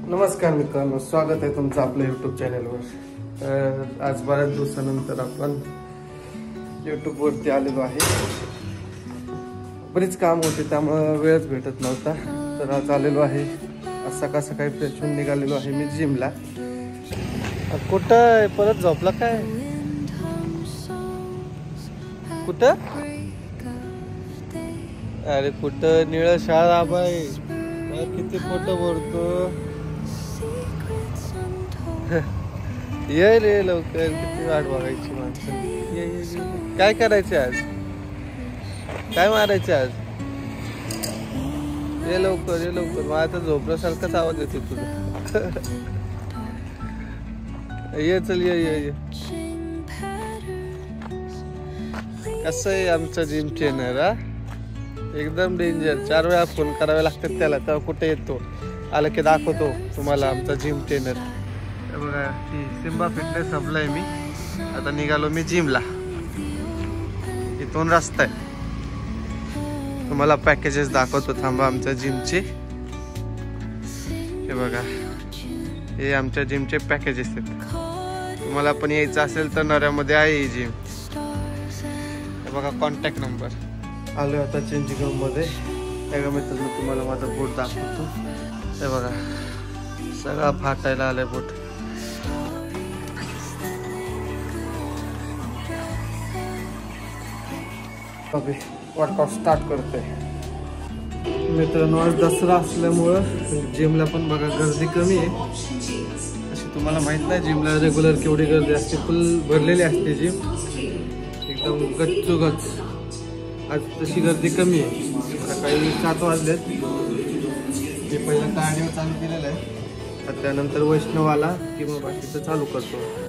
नमस्कार मित्रांनो, स्वागत आहे तुमचं आपल्या यूट्यूब चॅनलवर। आज बऱ्याच दिवसानंतर आपण यूट्यूबवरती आलेलो आहे। बरीच काम होते त्यामुळे वेळच भेटत नव्हता, तर आज आलेलो आहे। आज सकाळ सकाळी फ्रेश होऊन निघालेलो आहे मी जिमला। कुठं परत झोपला काय? कुठं? अरे कुठं? निळ शाळा बाई, किती फोटो भरतो। ये रे लवकर, किती वाट बघायची माणसं। ये काय करायचे आज? काय मारायचे आज? ये लवकर ये लवकर, मला आता झोपल्यासारखाच आवाज येतो तुझा। ये चल ये ये ये। कसं आहे आमचा जिम ट्रेनर? हा एकदम डेंजर। 4 वेळा फोन करावे लागतात त्याला, तेव्हा कुठे येतो। आलं की दाखवतो तुम्हाला आमचा जिम ट्रेनर। बघा ती सिम्बा फिटनेस संपलाय मी, आता निघालो मी जिमला। इथून रस्ता आहे, तुम्हाला पॅकेजेस दाखवतो थांबा आमच्या जिमचे। हे बघा, हे आमच्या जिमचे पॅकेजेस आहेत। तुम्हाला पण यायचं असेल तर नऱ्यामध्ये आहे ही जिम। हे बघा कॉन्टॅक्ट नंबर। आलो आता चेंजिंग रूम मध्ये। एका मित्रांनो तुम्हाला माझा बोट दाखवतो। हे बघा सगळा फाटायला आलाय बोट। अबे वर्कआउट स्टार्ट करते मित्रांनो। आज दसरा असल्यामुळं जिमला पण बघा गर्दी कमी आहे। अशी तुम्हाला माहित नाही जिमला रेग्युलर केवढी गर्दी असते, फुल भरलेली असते जिम, एकदम गच्चूगच्च। आज तशी गर्दी कमी आहे। सकाळी 7 वाजलेत। मी पहिला कार्डिओ चालू केलेला आहे, तर त्यानंतर वैष्णव आला की मग बाकीचं चालू करतो।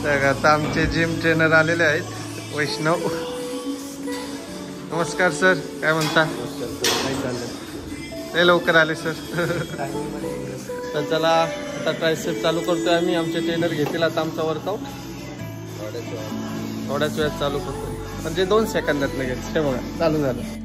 तर आता आमचे जिम ट्रेनर आलेले आहेत, वैष्णव। नमस्कार सर, काय म्हणता? ते लवकर आले सर। तर चला आता ट्रायसेप चालू करतोय आम्ही। आमचे ट्रेनर घेतील आता आमचा वर्कआउट। थोड्याच वेळात चालू करतो, म्हणजे 2 सेकंदात लगेच। हे बघा चालू झालं।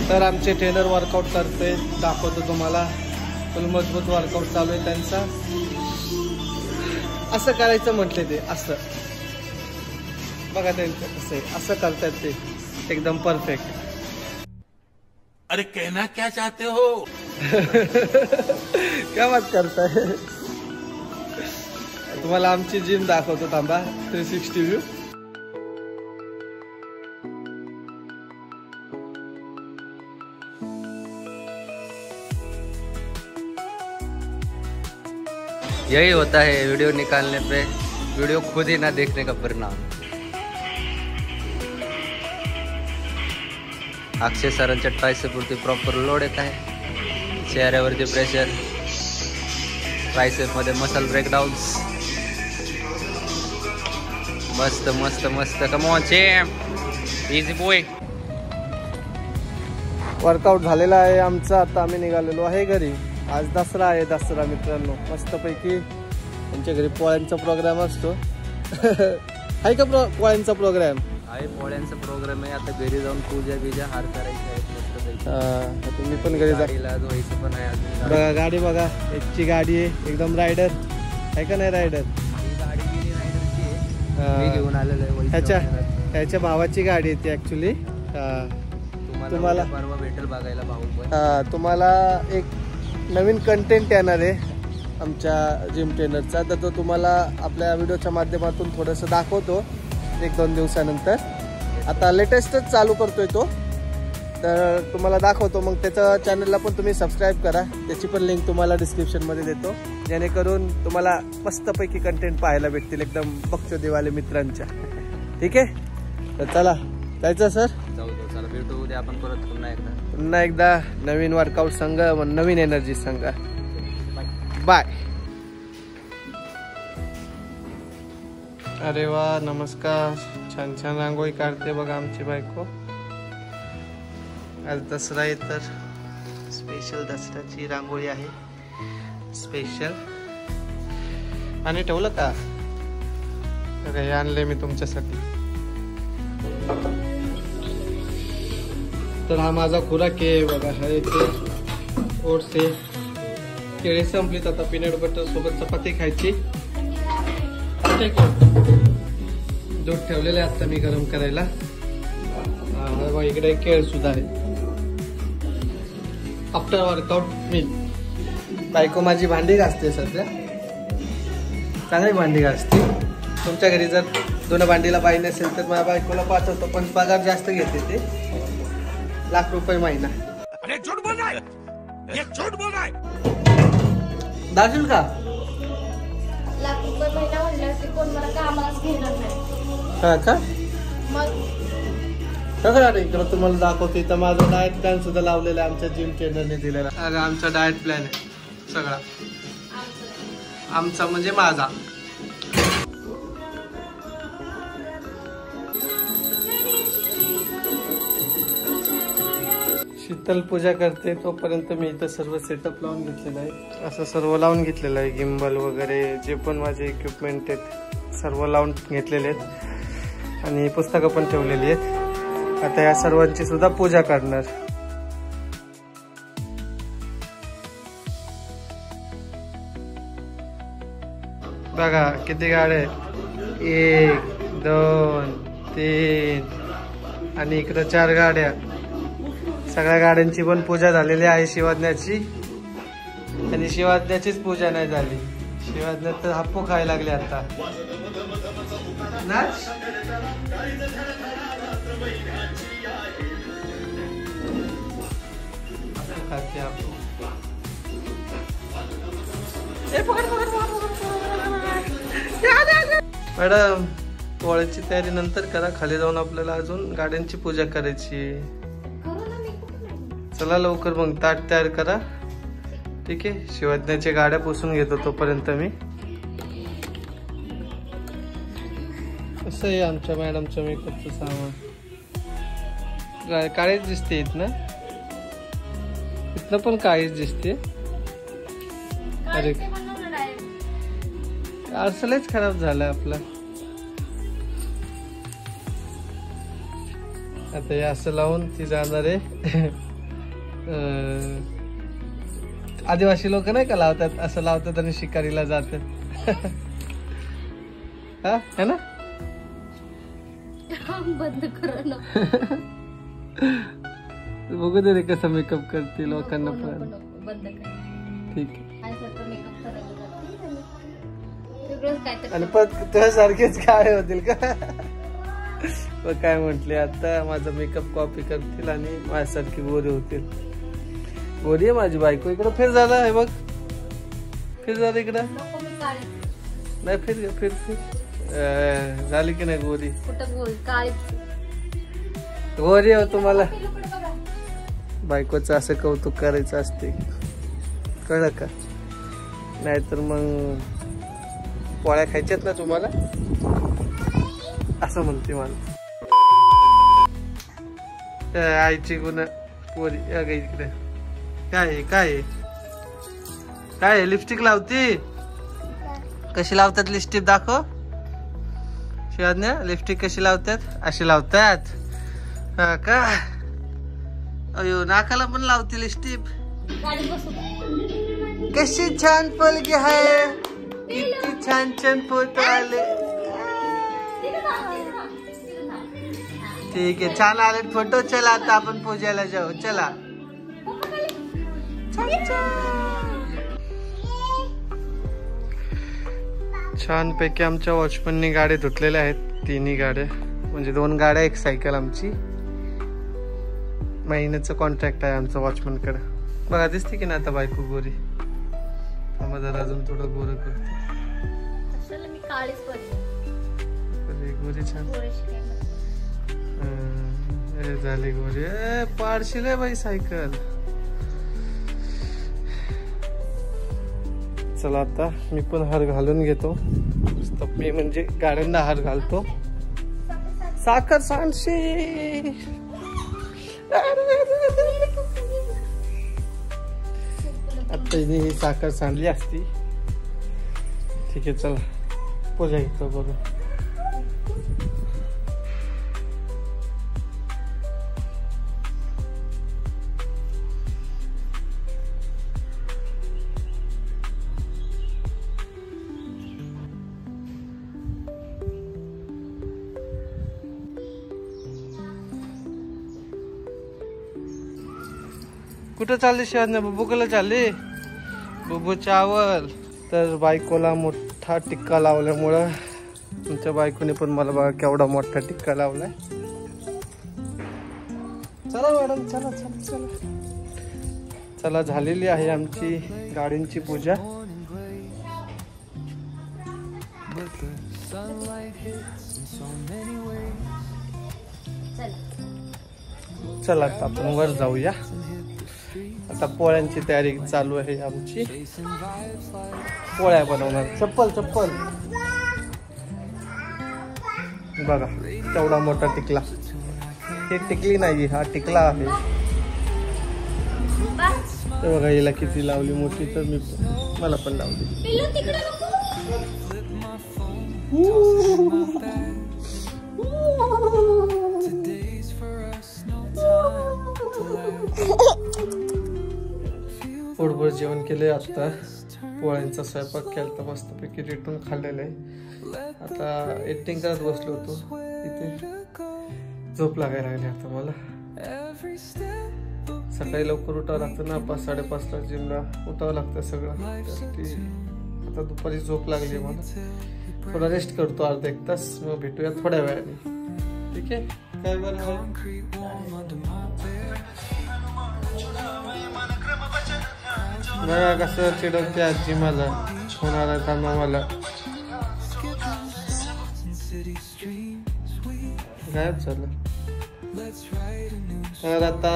तर आमचे ट्रेनर वर्कआउट करते, दाखवतो तुम्हाला। फुल मजबूत वर्कआउट चालू आहे त्यांचा। असं करायचं म्हटले ते, असं बघा त्यांचं कसं आहे, असं करतात ते एकदम परफेक्ट। अरे कहना क्या चाहते हो? क्या बात करताय? तुम्हाला आमची जिम दाखवतो थांबा, 360 व्ह्यू। यही होता है वीडियो निकालने पे वीडियो खुद ही ना देखने का परिणाम। अक्षय सरांच्या ट्रायसेपवरती प्रॉपर लोड येत आहे, चेहऱ्यावरती प्रेशर, ट्रायसेप मध्ये मसल ब्रेकडाउन्स। मस्त मस्त मस्त, come on champ, easy boy. Workout झालेला आहे आमचा, आता आम्ही निघालेलो आहे घरी। आज दसरा आहे, दसरा मित्रांनो मस्तपैकी आमच्या घरी पोळ्यांचा प्रोग्राम असतो। आहे का पोळ्यांचा प्रोग्राम? आहे, पोळ्यांचा प्रोग्राम आहे। आता घरी जाऊन पूजा बिजा हार करायची आहे मस्त। तुम्ही पण घरी जा. गाडीला धुवायचं पण आहे अजून. बघा गाडी बघा, याची गाडी आहे एकदम रायडर आहे का नाही रायडर. ही गाडी गेली रायडरची आहे. मी घेऊन आलेलो आहे. ह्याच्या भावाची गाडी आहे ती ऍक्च्युली. तुम्हाला परवा भेटेल बघायला भाऊ पण. तुम्हाला एक नवीन कंटेंट येणार आहे आमच्या जिम ट्रेनरचा, तर तो तुम्हाला आपल्या व्हिडिओच्या माध्यमातून थोडंसं दाखवतो 1-2 दिवसानंतर. आता लेटेस्टच चालू करतोय तो, तर तुम्हाला दाखवतो. मग त्याच्या चॅनलला पण तुम्ही सबस्क्राईब करा, त्याची पण लिंक तुम्हाला डिस्क्रिप्शनमध्ये देतो, जेणेकरून तुम्हाला मस्तपैकी कंटेंट पाहायला भेटतील एकदम बक्षोदेवाले मित्रांच्या. ठीक आहे, तर चला जायचं सर. जाऊ चला, भेटू उद्या आपण परत पुन्हा एकदा नवीन वर्कआउट संघ, नवीन एनर्जी संघ. बाय. अरे वा, नमस्कार. छान छान रांगोळी काढते बघा आमची बायको. आज दसरा आहे तर स्पेशल दसऱ्याची रांगोळी आहे. स्पेशल. आणि ठेवलं का? हे आणले मी तुमच्यासाठी. तर हा माझा खुराक आहे बघा. हे ओट्स आहे. केळी संपलीत, आता पीनट बटर सोबत चपाती खायची. दूध ठेवलेलं आहे आता मी गरम करायला. इकडे केळ सुद्धा आहे. After workout meal. बायको माझी भांडी घासते सध्या, चांगली भांडी घासते. तुमच्या घरी जर दोन भांडीला बाई नसेल तर माझ्या बायकोला पाठवतो, पण पगार जास्त घेते ते, ₹1,00,000 महिना. अरे झूठ बोल रहा है, ये झूठ बोल रहा है. दाखील का? ₹1,00,000 महिना म्हणल्यावरती कोण मला कामालाच घेणार नाही. हा का? मग सगळं इकडं तुम्हाला दाखवते. तर माझा डाएट प्लॅन सुद्धा लावलेला आहे आमच्या जिम ट्रेनरने दिलेला. अरे आमचा डाएट प्लॅन आहे सगळा. आमचा म्हणजे माझा. शीतल पूजा करते तोपर्यंत मी इथं सर्व सेटअप लावून घेतलेलं आहे. असं सर्व लावून घेतलेलं आहे. गिम्बल वगैरे जे पण माझे इक्विपमेंट आहेत सर्व लावून घेतलेले आहेत, आणि पुस्तकं पण ठेवलेली आहेत. आता या सर्वांची सुद्धा पूजा करणार. बघा किती गाड्या आहेत. 1, 2, 3 आणि इकडं 4 गाड्या. सगळ्या गाड्यांची पण पूजा झालेली आहे शिवाज्ञाची, आणि शिवाज्ञाचीच पूजा नाही झाली. शिवाज्ञा तर हापू खायला लागले आता. नाच. खाते हापू. मॅडम पोळ्याची तयारी नंतर करा, खाली जाऊन आपल्याला अजून गाड्यांची पूजा करायची. चला लवकर मग ताट तयार करा. ठीक आहे, शिवाज्ञाच्या गाड्या पुसून घेतो तोपर्यंत मी. असं आहे आमच्या मॅडमच्या मेकअपचं सामान. काळीच दिसते इथनं, इथनं पण काळीच दिसते. अरे आरसलच खराब झाला आपला. आता हे असं लावून ती जाणार आहे. आदिवासी लोक नाही का लावतात, असं लावतात आणि शिकारीला जातात. हा है ना. बंद करू ना. बघू दे रे कसं मेकअप करते लोकांना पण. बंद कर. ठीक आहे. आणि पण तुझ्यासारखेच काय होतील का? काय म्हटले आता माझा मेकअप कॉपी करतील आणि माझ्यासारखी गोरी होतील. गोरी आहे माझी बायको. इकडं फिर झाला आहे बघ, फिर झालं इकडं. नाही फिर फिर फिर झाली की नाही गोरी. गोरी हो तुम्हाला बायकोचं असं कौतुक करायचं असते, कळलं का? नाहीतर मग पोळ्या खायच्यात ना तुम्हाला, असं म्हणते मला. आईची गुण पोरी इकडे. काय काय काय लिपस्टिक लावती? कशी लावतात लिपस्टिक दाखव. शिवाज्ञा लिपस्टिक कशी लावतात? अशी लावतात. हा का? अयो नाकाला पण लावतील लिपस्टिक. गाडीत बसू का? कशी छान पलकी आहे, किती छान छान फोटो आले. तिथं थांब, तिथं थांब, तिथं थांब. ठीक आहे, छान आले फोटो. चला आता आपण पूजाला जाऊ. चला. छान पैकी आमच्या वॉचमननी गाड्या धुतलेल्या आहेत. तिन्ही गाड्या म्हणजे 2 गाड्या, 1 सायकल आमची. महिन्याचं कॉन्ट्रॅक्ट आहे आमचं वॉचमन कडे. बघा दिसते की ना आता बायको गोरी. जरा अजून थोडं गोरं करतो. कशाला मी काळीच पडले. गोरी छान थोडीशी काय म्हणते. झाली गोरी. पाडशील बाई सायकल. चला आता मी पण हार घालून घेतो. मी म्हणजे गाड्यांना हार घालतो. साखर सांडशी. आता ही साखर सांडली असती. ठीक आहे चला पूजा घेतो बघू. कुठं चालली शिवाजी? बुबूकडे चालली. बुबू चावल. तर बायकोला मोठा टिक्का लावल्यामुळं तुमच्या बायकोने पण मला बघा केवढा मोठा टिक्का लावलाय. चला मॅडम चला चला चला चला. झालेली आहे आमची गाडींची पूजा. चला आता आपण वर जाऊया. आता पोळ्यांची तयारी चालू आहे आमची. पोळ्या बनवणार. चप्पल चप्पल बघा तेवढा मोठा टिकला. हे टिकली नाही, हा टिकला आहे. ते बघा हिला किती लावली मोठी. तर मी मला पण लावली. पोटभर जेवण केलंय. आता पोळ्यांचा स्वयंपाक केला तर मस्तपैकी रेटून खाल्लेलं आहे. आता एडिटिंग करत बसलो होतो. इथे झोप लागायला लागली आता मला. सकाळी लवकर उठावं लागतं ना. 5-5:30ला जिमला उठावं लागतं सगळं. आता दुपारी झोप लागली मला. थोडा रेस्ट करतो अर्धा 1 तास. मग भेटूया थोड्या वेळाने. ठीक आहे काय बरं. बघा कसं चिडवते आजी मला. होणार था मला गायब झालं. तर आता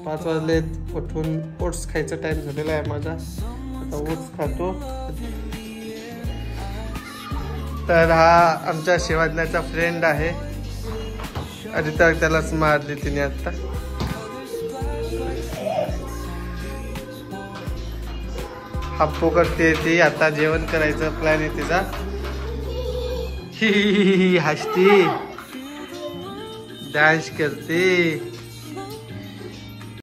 5 वाजलेत. उठून ओट्स खायचा टाइम झालेला आहे माझा. आता ओट्स खातो. तर हा आमच्या शिवाजण्याचा फ्रेंड आहे. आधी तर त्यालाच मारली तिने आता. हप्पो करते ती. आता जेवण करायचं प्लॅन आहे तिचा. ही हसती डान्स करते.